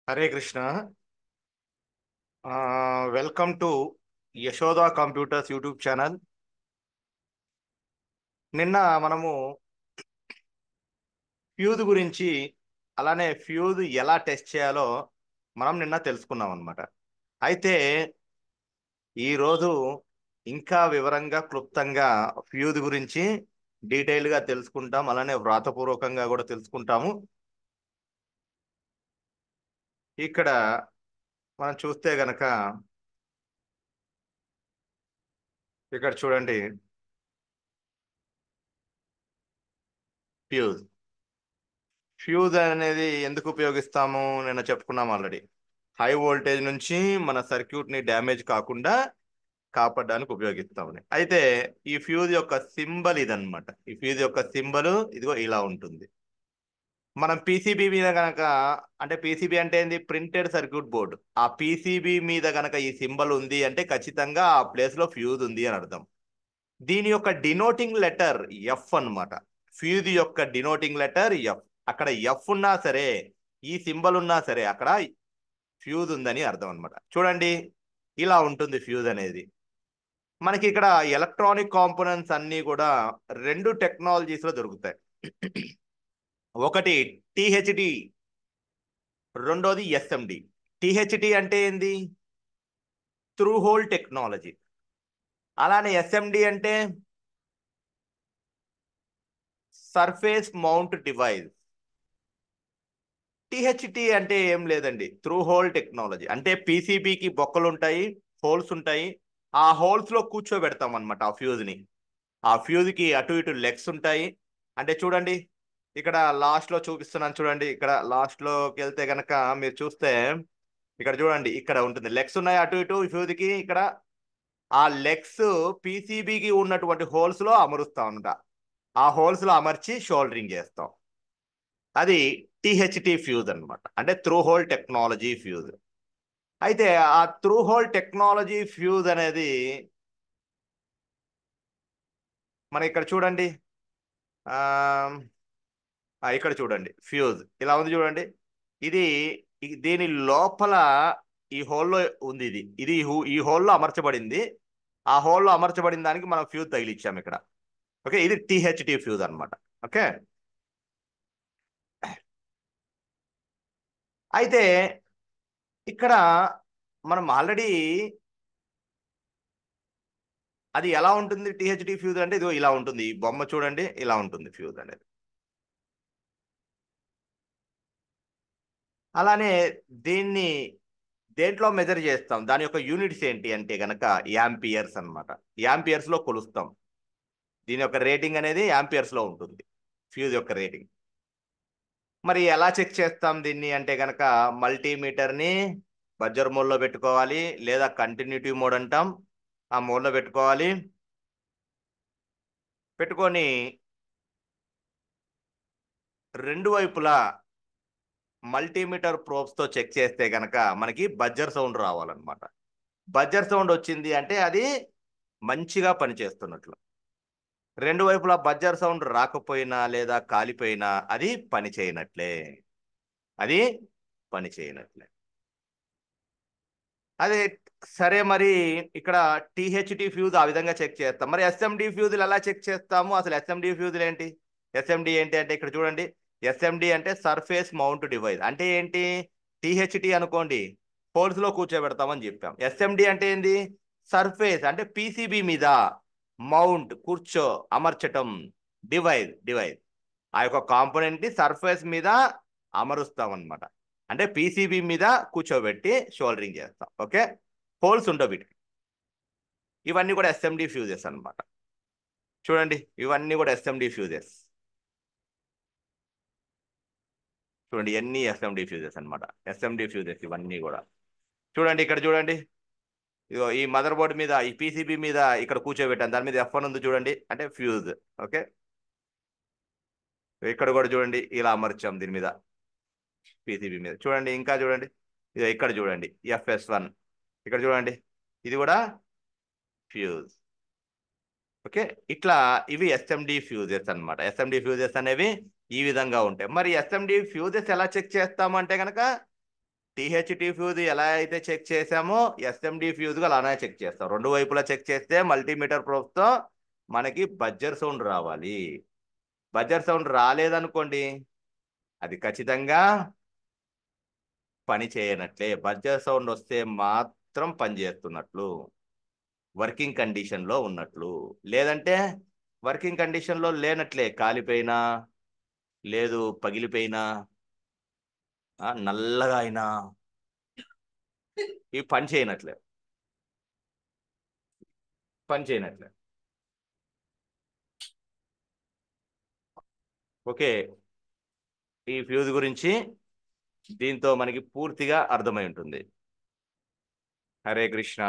Hare Krishna. Welcome to Yashoda computers YouTube channel. నిన్న మనము fuse గురించి, అలానే ఫ్యూజ్ ఎలా టెస్ట్ చేయాలో మనం నిన్న తెలుసుకున్నాం అన్నమాట. అయితే ఈరోజు ఇంకా వివరంగా క్లుప్తంగా ఫ్యూజ్ గురించి డీటెయిల్గా తెలుసుకుంటాం, అలానే వ్రాతపూర్వకంగా కూడా తెలుసుకుంటాము. ఇక్కడ మనం చూస్తే గనక ఇక్కడ చూడండి, ఫ్యూజ్ ఫ్యూజ్ అనేది ఎందుకు ఉపయోగిస్తాము నిన్న చెప్పుకున్నాం ఆల్రెడీ. హై వోల్టేజ్ నుంచి మన సర్క్యూట్ ని డ్యామేజ్ కాకుండా కాపాడడానికి ఉపయోగిస్తామని. అయితే ఈ ఫ్యూజ్ యొక్క సింబల్ ఇదన్నమాట. ఈ ఫ్యూజ్ యొక్క సింబల్ ఇదిగో ఇలా ఉంటుంది. మనం పీసీబీ మీద గనక, అంటే పీసీబీ అంటే ఏంది, ప్రింటెడ్ సర్క్యూట్ బోర్డు. ఆ పీసీబీ మీద గనక ఈ సింబల్ ఉంది అంటే ఖచ్చితంగా ఆ ప్లేస్ లో ఫ్యూజ్ ఉంది అని అర్థం. దీని యొక్క డినోటింగ్ లెటర్ ఎఫ్ అన్నమాట. ఫ్యూజ్ యొక్క డినోటింగ్ లెటర్ ఎఫ్. అక్కడ ఎఫ్ ఉన్నా సరే, ఈ సింబల్ ఉన్నా సరే అక్కడ ఫ్యూజ్ ఉందని అర్థం అన్నమాట. చూడండి, ఇలా ఉంటుంది ఫ్యూజ్ అనేది. మనకి ఇక్కడ ఎలక్ట్రానిక్ కాంపోనెంట్స్ అన్నీ కూడా రెండు టెక్నాలజీస్ లో దొరుకుతాయి. ఒకటి టిహెచ్డి, రెండోది ఎస్ఎండి. టిహెచ్డి అంటే ఏంది, త్రూ హోల్ టెక్నాలజీ. అలానే ఎస్ఎండి అంటే సర్ఫేస్ మౌంట్ డివైస్. టిహెచ్టి అంటే ఏం లేదండి, త్రూ హోల్ టెక్నాలజీ. అంటే పీసీబీకి బొక్కలు ఉంటాయి, హోల్స్ ఉంటాయి. ఆ హోల్స్ లో కూర్చోబెడతాం అనమాట ఆ ఫ్యూజ్ ని. ఆ ఫ్యూజ్ కి అటు ఇటు లెగ్స్ ఉంటాయి. అంటే చూడండి, ఇక్కడ లాస్ట్ లో చూపిస్తున్నాను చూడండి. ఇక్కడ లాస్ట్ లోకి వెళ్తే గనక మీరు చూస్తే ఇక్కడ చూడండి, ఇక్కడ ఉంటుంది, లెగ్స్ ఉన్నాయి అటు ఇటు ఫ్యూజ్ కి. ఇక్కడ ఆ లెగ్స్ పీసీబీకి ఉన్నటువంటి హోల్స్ లో అమరుస్తాం అనమాట. ఆ హోల్స్ లో అమర్చి షోల్డరింగ్ చేస్తాం. అది టిహెచ్టి ఫ్యూజ్ అన్నమాట, అంటే త్రూ హోల్ టెక్నాలజీ ఫ్యూజ్. అయితే ఆ త్రూ హోల్ టెక్నాలజీ ఫ్యూజ్ అనేది మన ఇక్కడ చూడండి, ఆ ఇక్కడ చూడండి ఫ్యూజ్ ఇలా ఉంది చూడండి. ఇది దీని లోపల ఈ హోల్లో ఉంది. ఇది ఇది ఈ హోల్లో అమర్చబడింది. ఆ హోల్లో అమర్చబడిన దానికి మనం ఫ్యూజ్ తగిలిచ్చాము ఇక్కడ. ఓకే, ఇది టిహెచ్టి ఫ్యూజ్ అన్నమాట. ఓకే, అయితే ఇక్కడ మనం ఆల్రెడీ అది ఎలా ఉంటుంది టిహెచ్డి ఫ్యూజ్ అంటే, ఇదిగో ఇలా ఉంటుంది. ఈ బొమ్మ చూడండి, ఇలా ఉంటుంది ఫ్యూజ్ అనేది. అలానే దీన్ని దేంట్లో మెజర్ చేస్తాం, దాని యొక్క యూనిట్స్ ఏంటి అంటే గనక యాంపియర్స్ అన్నమాట. యాంపియర్స్ లో కొలుస్తాం. దీని యొక్క రేటింగ్ అనేది యాంపియర్స్ లో ఉంటుంది, ఫ్యూజ్ యొక్క రేటింగ్. మరి ఎలా చెక్ చేస్తాం దీన్ని అంటే గనక మల్టీమీటర్ ని బజర్ మోడ్ లో పెట్టుకోవాలి, లేదా కంటిన్యూటీ మోడ్ అంటాం, ఆ మోడ్ లో పెట్టుకోవాలి. పెట్టుకొని రెండు వైపులా మల్టీమీటర్ ప్రోబ్స్ తో చెక్ చేస్తే గనక మనకి బజ్జర్ సౌండ్ రావాలన్నమాట. బజ్జర్ సౌండ్ వచ్చింది అంటే అది మంచిగా పనిచేస్తున్నట్లు. రెండు వైపులా బజ్జర్ సౌండ్ రాకపోయినా లేదా కాలిపోయినా అది పని చేయనట్లే. అది పని చేయనట్లే. అదే, సరే. మరి ఇక్కడ టిహెచ్టి ఫ్యూజ్ ఆ విధంగా చెక్ చేస్తాం. మరి ఎస్ఎండి ఫ్యూజులు ఎలా చెక్ చేస్తాము, అసలు ఎస్ఎండి ఫ్యూజులు ఏంటి? ఎస్ఎండి ఏంటి అంటే ఇక్కడ చూడండి, ఎస్ఎండి అంటే సర్ఫేస్ మౌంట్ డివైస్. అంటే ఏంటి, టిహెచ్టి అనుకోండి, హోల్స్ లో కూర్చోబెడతామని చెప్పాం. ఎస్ఎండి అంటే ఏంది, సర్ఫేస్ అంటే పీసీబీ మీద మౌంట్ కూర్చో అమర్చటం. డివైస్ డివైస్ ఆ యొక్క కాంపోనెంట్ ని సర్ఫేస్ మీద అమరుస్తాం అనమాట. అంటే పీసీబీ మీద కూర్చోబెట్టి షోల్డరింగ్ చేస్తాం. ఓకే, హోల్స్ ఉండవు వీటికి. ఇవన్నీ కూడా ఎస్ఎండి ఫ్యూజెస్ అన్నమాట. చూడండి, ఇవన్నీ కూడా ఎస్ఎండి ఫ్యూజెస్. చూడండి, ఇవన్నీ ఎస్ఎండి ఫ్యూజెస్ అన్నమాట. ఎస్ఎండి ఫ్యూజెస్ ఇవన్నీ కూడా. చూడండి, ఇక్కడ చూడండి, ఇదిగో ఈ మదర్ బోర్డ్ మీద, ఈ పీసీబీ మీద ఇక్కడ కూర్చోబెట్టాను. దాని మీద F1 ఉంది చూడండి, అంటే ఫ్యూజ్. ఓకే, ఇక్కడ కూడా చూడండి, ఇలా అమర్చాం దీని మీద, పీసీబీ మీద. చూడండి, ఇంకా చూడండి, ఇదిగో ఇక్కడ చూడండి FS1. ఇక్కడ చూడండి, ఇది కూడా ఫ్యూజ్. ఓకే, ఇట్లా ఇవి ఎస్ఎండి ఫ్యూజెస్ అన్నమాట. ఎస్ఎండి ఫ్యూజెస్ అనేవి ఈ విధంగా ఉంటాయి. మరి ఎస్ఎండి ఫ్యూజెస్ ఎలా చెక్ చేస్తాము అంటే కనుక టీహెచ్టి ఫ్యూజ్ ఎలా అయితే చెక్ చేసామో ఎస్ఎండి ఫ్యూజ్ అలానే చెక్ చేస్తాం. రెండు వైపులా చెక్ చేస్తే మల్టీమీటర్ ప్రోబ్తో మనకి బజ్జర్ సౌండ్ రావాలి. బజ్జర్ సౌండ్ రాలేదనుకోండి, అది ఖచ్చితంగా పని చేయనట్లే. బజ్జర్ సౌండ్ వస్తే మాత్రం పని చేస్తున్నట్లు, వర్కింగ్ కండిషన్లో ఉన్నట్లు. లేదంటే వర్కింగ్ కండిషన్లో లేనట్లే, కాలిపోయినా లేదు, పగిలిపోయినా నల్లగా అయినా ఇవి పని చేయనట్లే, పని చేయనట్లే. ఓకే, ఈ ఫ్యూజ్ గురించి దీంతో మనకి పూర్తిగా అర్థమై ఉంటుంది. హరే కృష్ణ.